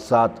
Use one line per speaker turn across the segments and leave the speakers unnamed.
7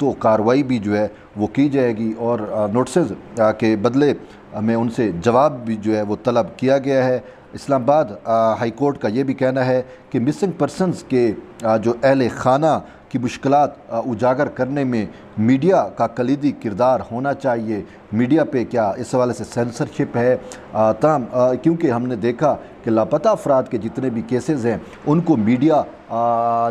تو کارروائی بھی جو ہے وہ کی جائے گی اور نوٹسز کے بدلے میں ان سے جواب بھی جو ہے وہ طلب کیا گیا ہے۔ اسلام آباد ہائی کورٹ کا یہ بھی کہنا ہے کہ مسنگ پرسنز کے جو اہل خانہ کی مشکلات اجاگر کرنے میں میڈیا کا کلیدی کردار ہونا چاہیے۔ میڈیا پہ کیا اس حوالے سے سینسرشپ ہے؟ تاہم کیونکہ ہم نے دیکھا کہ لاپتہ افراد کے جتنے بھی کیسز ہیں ان کو میڈیا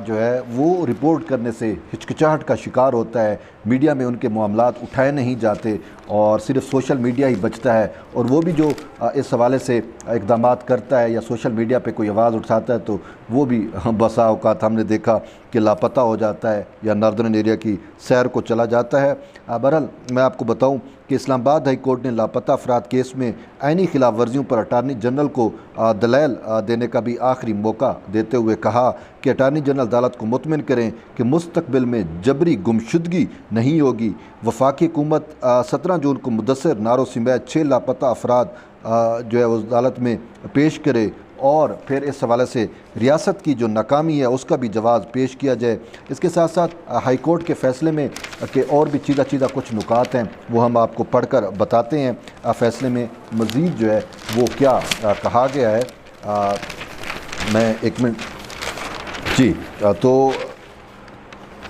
جو ہے وہ رپورٹ کرنے سے ہچکچاہٹ کا شکار ہوتا ہے، میڈیا میں ان کے معاملات اٹھائے نہیں جاتے اور صرف سوشل میڈیا ہی بچتا ہے، اور وہ بھی جو اس حوالے سے اقدامات کرتا ہے یا سوشل میڈیا پہ کوئی آواز اٹھاتا ہے تو وہ بھی بسا اوقات ہم نے دیکھا کہ لاپتہ ہو جاتا ہے یا ناردرن ایریا کی سیر کو چلا جاتا ہے۔ بہرحال میں آپ کو بتاؤں کہ اسلام آباد ہائی کورٹ نے لاپتہ افراد کیس میں آئینی خلاف ورزیوں پر اٹارنی جنرل کو دلائل دینے کا بھی آخری موقع دیتے ہوئے کہا کہ اٹارنی جنرل عدالت کو مطمئن کریں کہ مستقبل میں جبری گمشدگی نہیں ہوگی۔ وفاقی حکومت 17 جون کو مدثر نارو سمیت 6 لاپتہ افراد جو ہے اس عدالت میں پیش کرے اور پھر اس حوالے سے ریاست کی جو ناکامی ہے اس کا بھی جواز پیش کیا جائے۔ اس کے ساتھ ساتھ ہائی کورٹ کے فیصلے میں کہ اور بھی چیدہ کچھ نکات ہیں وہ ہم آپ کو پڑھ کر بتاتے ہیں فیصلے میں مزید جو ہے وہ کیا کہا گیا ہے۔ میں ایک منٹ جی تو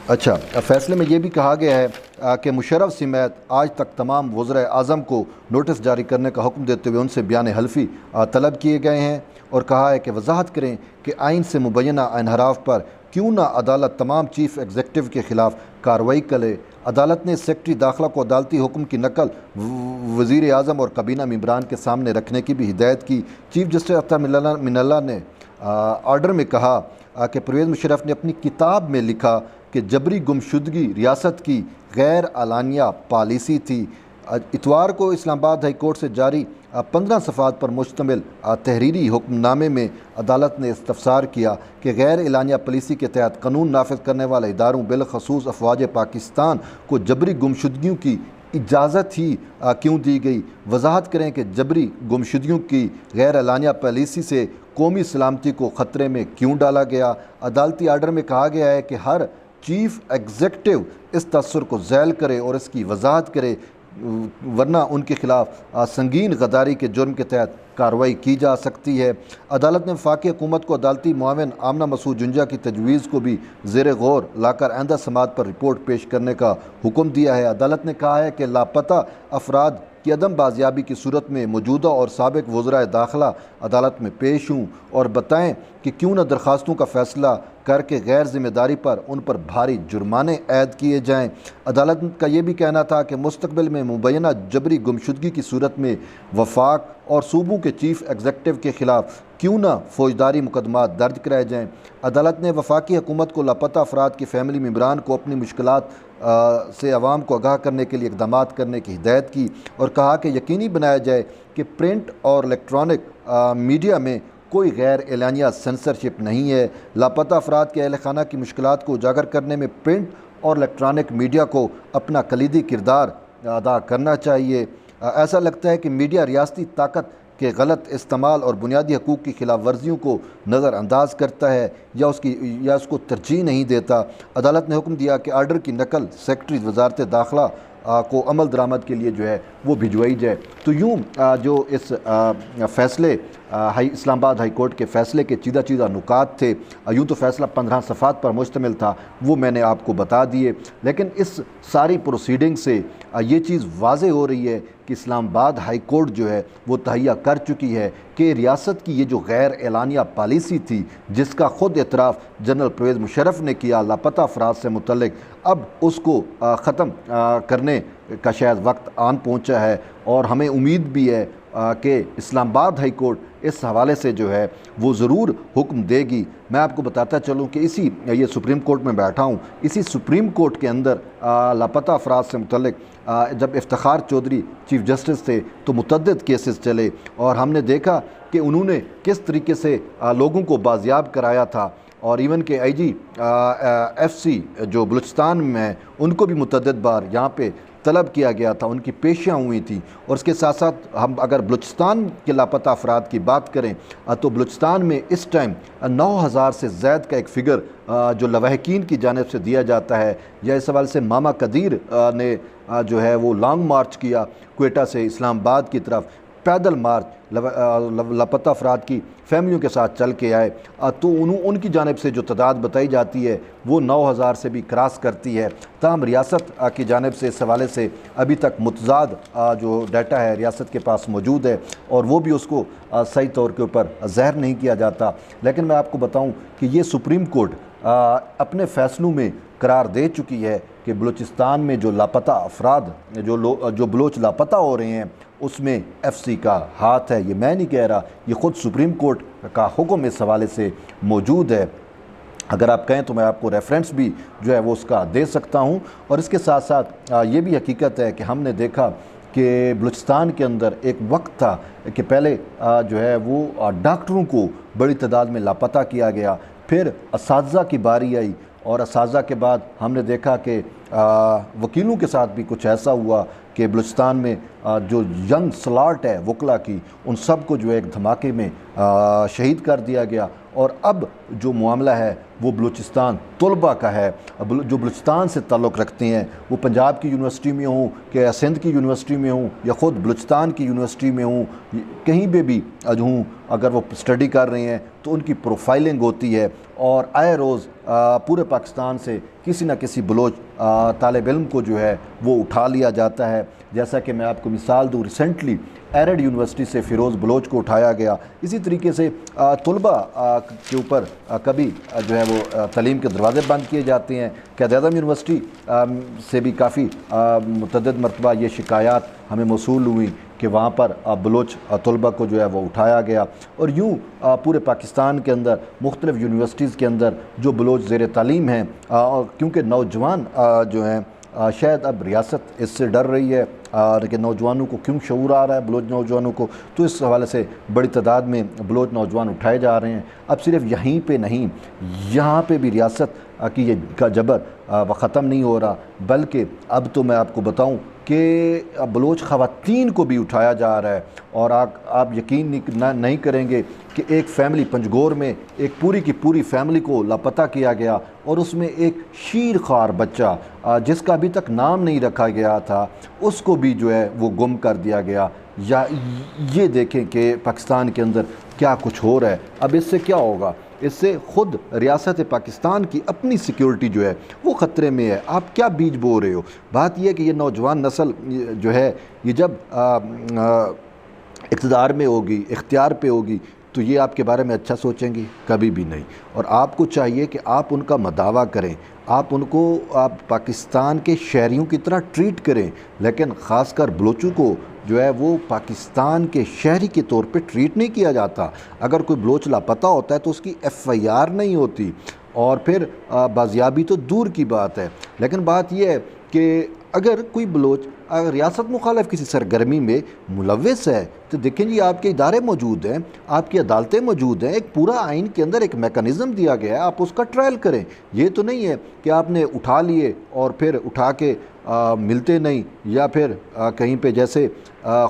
اچھا، فیصلے میں یہ بھی کہا گیا ہے کہ مشرف سمیت آج تک تمام وزرائے اعظم کو نوٹس جاری کرنے کا حکم دیتے ہوئے ان سے بیان حلفی طلب کیے گئے ہیں اور کہا ہے کہ وضاحت کریں کہ آئین سے مبینہ انحراف پر کیوں نہ عدالت تمام چیف ایگزیکٹو کے خلاف کارروائی کرے۔ عدالت نے سیکرٹری داخلہ کو عدالتی حکم کی نقل وزیر اعظم اور کابینہ ممبران کے سامنے رکھنے کی بھی ہدایت کی۔ چیف جسٹس عطا من اللہ نے آرڈر میں کہا کہ پرویز مشرف نے اپنی کتاب میں لکھا کہ جبری گمشدگی ریاست کی غیر اعلانیہ پالیسی تھی۔ اتوار کو اسلام آباد ہائی کورٹ سے جاری 15 صفحات پر مشتمل تحریری حکم نامے میں عدالت نے استفسار کیا کہ غیر اعلانیہ پالیسی کے تحت قانون نافذ کرنے والے اداروں بالخصوص افواج پاکستان کو جبری گمشدگیوں کی اجازت ہی کیوں دی گئی۔ وضاحت کریں کہ جبری گمشدگیوں کی غیر اعلانیہ پالیسی سے قومی سلامتی کو خطرے میں کیوں ڈالا گیا۔ عدالتی آرڈر میں کہا گیا ہے کہ ہر چیف ایگزیکٹو اس تاثر کو ذیل کرے اور اس کی وضاحت کرے، ورنہ ان کے خلاف سنگین غداری کے جرم کے تحت کارروائی کی جا سکتی ہے۔ عدالت نے وفاقی حکومت کو عدالتی معاون آمنہ مسعود جنجا کی تجویز کو بھی زیر غور لا کر آئندہ سماعت پر رپورٹ پیش کرنے کا حکم دیا ہے۔ عدالت نے کہا ہے کہ لاپتہ افراد کی عدم بازیابی کی صورت میں موجودہ اور سابق وزرائے داخلہ عدالت میں پیش ہوں اور بتائیں کہ کیوں نہ درخواستوں کا فیصلہ کر کے غیر ذمہ داری پر ان پر بھاری جرمانے عائد کیے جائیں۔ عدالت کا یہ بھی کہنا تھا کہ مستقبل میں مبینہ جبری گمشدگی کی صورت میں وفاق اور صوبوں کے چیف ایگزیکٹو کے خلاف کیوں نہ فوجداری مقدمات درج کرائے جائیں۔ عدالت نے وفاقی حکومت کو لاپتہ افراد کی فیملی ممبران کو اپنی مشکلات سے عوام کو آگاہ کرنے کے لیے اقدامات کرنے کی ہدایت کی اور کہا کہ یقینی بنایا جائے کہ پرنٹ اور الیکٹرانک میڈیا میں کوئی غیر اعلانیہ سینسرشپ نہیں ہے۔ لاپتہ افراد کے اہل خانہ کی مشکلات کو اجاگر کرنے میں پرنٹ اور الیکٹرانک میڈیا کو اپنا کلیدی کردار ادا کرنا چاہیے۔ ایسا لگتا ہے کہ میڈیا ریاستی طاقت کے غلط استعمال اور بنیادی حقوق کی خلاف ورزیوں کو نظر انداز کرتا ہے یا اس کو ترجیح نہیں دیتا۔ عدالت نے حکم دیا کہ آرڈر کی نقل سیکرٹری وزارت داخلہ کو عمل درآمد کے لیے جو ہے وہ بھجوائی جائے۔ تو یوں جو اس فیصلے اسلام آباد ہائی کورٹ کے فیصلے کے چیدہ نکات تھے، یوں تو فیصلہ 15 صفحات پر مشتمل تھا، وہ میں نے آپ کو بتا دیے، لیکن اس ساری پروسیڈنگ سے یہ چیز واضح ہو رہی ہے کہ اسلام آباد ہائی کورٹ جو ہے وہ تہیہ کر چکی ہے کہ ریاست کی یہ جو غیر اعلانیہ پالیسی تھی جس کا خود اعتراف جنرل پرویز مشرف نے کیا لاپتہ افراد سے متعلق، اب اس کو ختم کرنے کا شاید وقت آن پہنچا ہے اور ہمیں امید بھی ہے کہ اسلام آباد ہائی کورٹ اس حوالے سے جو ہے وہ ضرور حکم دے گی۔ میں آپ کو بتاتا چلوں کہ یہ سپریم کورٹ میں بیٹھا ہوں، اسی سپریم کورٹ کے اندر لاپتہ افراد سے متعلق جب افتخار چودھری چیف جسٹس تھے تو متعدد کیسز چلے اور ہم نے دیکھا کہ انہوں نے کس طریقے سے لوگوں کو بازیاب کرایا تھا، اور ایون کہ آئی جی ایف سی جو بلوچستان میں ہیں ان کو بھی متعدد بار یہاں پہ طلب کیا گیا تھا، ان کی پیشیاں ہوئی تھیں۔ اور اس کے ساتھ ساتھ ہم اگر بلوچستان کے لاپتہ افراد کی بات کریں تو بلوچستان میں اس ٹائم 9,000 سے زائد کا ایک فگر جو لواحقین کی جانب سے دیا جاتا ہے، یا اس حوالے سے ماما قدیر نے جو ہے وہ لانگ مارچ کیا کوئٹہ سے اسلام آباد کی طرف، پیدل مارچ لاپتہ افراد کی فیملیوں کے ساتھ چل کے آئے، تو ان کی جانب سے جو تعداد بتائی جاتی ہے وہ 9,000 سے بھی کراس کرتی ہے۔ تاہم ریاست کی جانب سے اس حوالے سے ابھی تک متضاد جو ڈیٹا ہے ریاست کے پاس موجود ہے، اور وہ بھی اس کو صحیح طور کے اوپر ظاہر نہیں کیا جاتا۔ لیکن میں آپ کو بتاؤں کہ یہ سپریم کورٹ اپنے فیصلوں میں قرار دے چکی ہے کہ بلوچستان میں جو لاپتہ افراد جو بلوچ لاپتہ ہو رہے ہیں اس میں ایف سی کا ہاتھ ہے۔ یہ میں نہیں کہہ رہا، یہ خود سپریم کورٹ کا حکم اس حوالے سے موجود ہے۔ اگر آپ کہیں تو میں آپ کو ریفرنس بھی جو ہے وہ اس کا دے سکتا ہوں۔ اور اس کے ساتھ ساتھ یہ بھی حقیقت ہے کہ ہم نے دیکھا کہ بلوچستان کے اندر ایک وقت تھا کہ پہلے جو ہے وہ ڈاکٹروں کو بڑی تعداد میں لاپتہ کیا گیا، پھر اساتذہ کی باری آئی، اور اساتذہ کے بعد ہم نے دیکھا کہ وکیلوں کے ساتھ بھی کچھ ایسا ہوا کہ بلوچستان میں جو ینگ سلاٹ ہے وکلا کی، ان سب کو جو ایک دھماکے میں شہید کر دیا گیا۔ اور اب جو معاملہ ہے وہ بلوچستان طلباء کا ہے، جو بلوچستان سے تعلق رکھتے ہیں، وہ پنجاب کی یونیورسٹی میں ہوں کہ سندھ کی یونیورسٹی میں ہوں یا خود بلوچستان کی یونیورسٹی میں ہوں، کہیں پہ بھی ہوں، اگر وہ اسٹڈی کر رہے ہیں تو ان کی پروفائلنگ ہوتی ہے، اور آئے روز پورے پاکستان سے کسی نہ کسی بلوچ طالب علم کو جو ہے وہ اٹھا لیا جاتا ہے۔ جیسا کہ میں آپ کو مثال دوں، ریسنٹلی ایرڈ یونیورسٹی سے فیروز بلوچ کو اٹھایا گیا۔ اسی طریقے سے طلباء کے اوپر کبھی جو ہے وہ تعلیم کے دروازے بند کیے جاتے ہیں۔ قائد-اعظم یونیورسٹی سے بھی کافی متعدد مرتبہ یہ شکایات ہمیں موصول ہوئی کہ وہاں پر بلوچ طلباء کو جو ہے وہ اٹھایا گیا، اور یوں پورے پاکستان کے اندر مختلف یونیورسٹیز کے اندر جو بلوچ زیر تعلیم ہیں، کیونکہ نوجوان جو ہیں شاید اب ریاست اس سے ڈر رہی ہے کہ نوجوانوں کو کیوں شعور آ رہا ہے بلوچ نوجوانوں کو، تو اس حوالے سے بڑی تعداد میں بلوچ نوجوان اٹھائے جا رہے ہیں۔ اب صرف یہیں پہ نہیں، یہاں پہ بھی ریاست کی یہ کا جبر وہ ختم نہیں ہو رہا، بلکہ اب تو میں آپ کو بتاؤں کہ بلوچ خواتین کو بھی اٹھایا جا رہا ہے۔ اور آپ یقین نہیں کریں گے کہ ایک فیملی پنجگور میں ایک پوری کی پوری فیملی کو لاپتہ کیا گیا، اور اس میں ایک شیر خوار بچہ جس کا ابھی تک نام نہیں رکھا گیا تھا، اس کو بھی جو ہے وہ گم کر دیا گیا۔ یا یہ دیکھیں کہ پاکستان کے اندر کیا کچھ ہو رہا ہے۔ اب اس سے کیا ہوگا؟ اس سے خود ریاست پاکستان کی اپنی سیکیورٹی جو ہے وہ خطرے میں ہے۔ آپ کیا بیج بو رہے ہو؟ بات یہ ہے کہ یہ نوجوان نسل جو ہے یہ جب اقتدار میں ہوگی، اختیار پہ ہوگی، تو یہ آپ کے بارے میں اچھا سوچیں گی؟ کبھی بھی نہیں۔ اور آپ کو چاہیے کہ آپ ان کا مداوع کریں، آپ ان کو پاکستان کے شہریوں کی طرح ٹریٹ کریں، لیکن خاص کر بلوچوں کو جو ہے وہ پاکستان کے شہری کے طور پہ ٹریٹ نہیں کیا جاتا۔ اگر کوئی بلوچ لاپتہ ہوتا ہے تو اس کی FIR نہیں ہوتی، اور پھر بازیابی تو دور کی بات ہے۔ لیکن بات یہ ہے کہ اگر کوئی بلوچ ریاست مخالف کسی سرگرمی میں ملوث ہے تو دیکھیں جی آپ کے ادارے موجود ہیں، آپ کی عدالتیں موجود ہیں، ایک پورا آئین کے اندر ایک میکانزم دیا گیا ہے، آپ اس کا ٹرائل کریں۔ یہ تو نہیں ہے کہ آپ نے اٹھا لیے اور پھر اٹھا کے ملتے نہیں، یا پھر کہیں پہ جیسے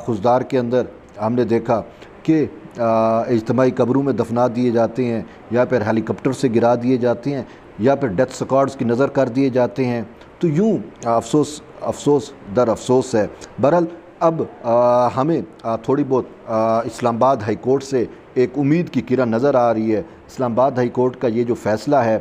خزدار کے اندر ہم نے دیکھا کہ اجتماعی قبروں میں دفنا دیے جاتے ہیں، یا پھر ہیلی کاپٹر سے گرا دیے جاتے ہیں، یا پھر ڈیتھ سکواڈز کی نظر کر دیے جاتے ہیں۔ تو یوں افسوس در افسوس ہے۔ بہرحال اب ہمیں تھوڑی بہت اسلام آباد ہائی کورٹ سے ایک امید کی کرن نظر آ رہی ہے۔ اسلام آباد ہائی کورٹ کا یہ جو فیصلہ ہے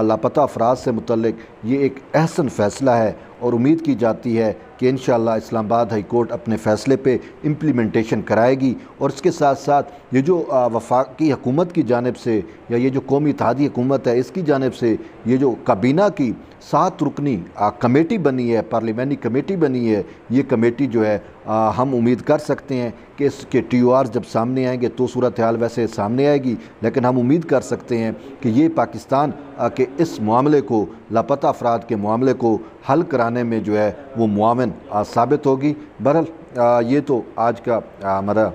لاپتہ افراد سے متعلق، یہ ایک احسن فیصلہ ہے، اور امید کی جاتی ہے کہ انشاءاللہ اسلام آباد ہائی کورٹ اپنے فیصلے پہ امپلیمنٹیشن کرائے گی۔ اور اس کے ساتھ ساتھ یہ جو وفاقی حکومت کی جانب سے، یا یہ جو قومی اتحادی حکومت ہے اس کی جانب سے، یہ جو کابینہ کی 7 رکنی کمیٹی بنی ہے، پارلیمانی کمیٹی بنی ہے، یہ کمیٹی جو ہے ہم امید کر سکتے ہیں کہ اس کے TORs جب سامنے آئیں گے تو صورتحال ویسے سامنے آئے گی، لیکن ہم امید کر سکتے ہیں کہ یہ پاکستان کے اس معاملے کو، لاپتہ افراد کے معاملے کو حل کرانے میں جو ہے وہ معاون ثابت ہوگی۔ بہرحال یہ تو آج کا ہمارا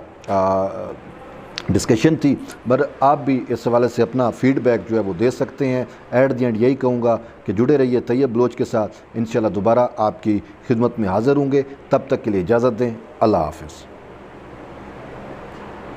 ڈسکشن تھی، پر آپ بھی اس حوالے سے اپنا فیڈ بیک جو ہے وہ دے سکتے ہیں۔ ایٹ دی اینڈ یہی کہوں گا کہ جڑے رہیے طیب بلوچ کے ساتھ، انشاءاللہ دوبارہ آپ کی خدمت میں حاضر ہوں گے۔ تب تک کے لیے اجازت دیں، اللہ حافظ۔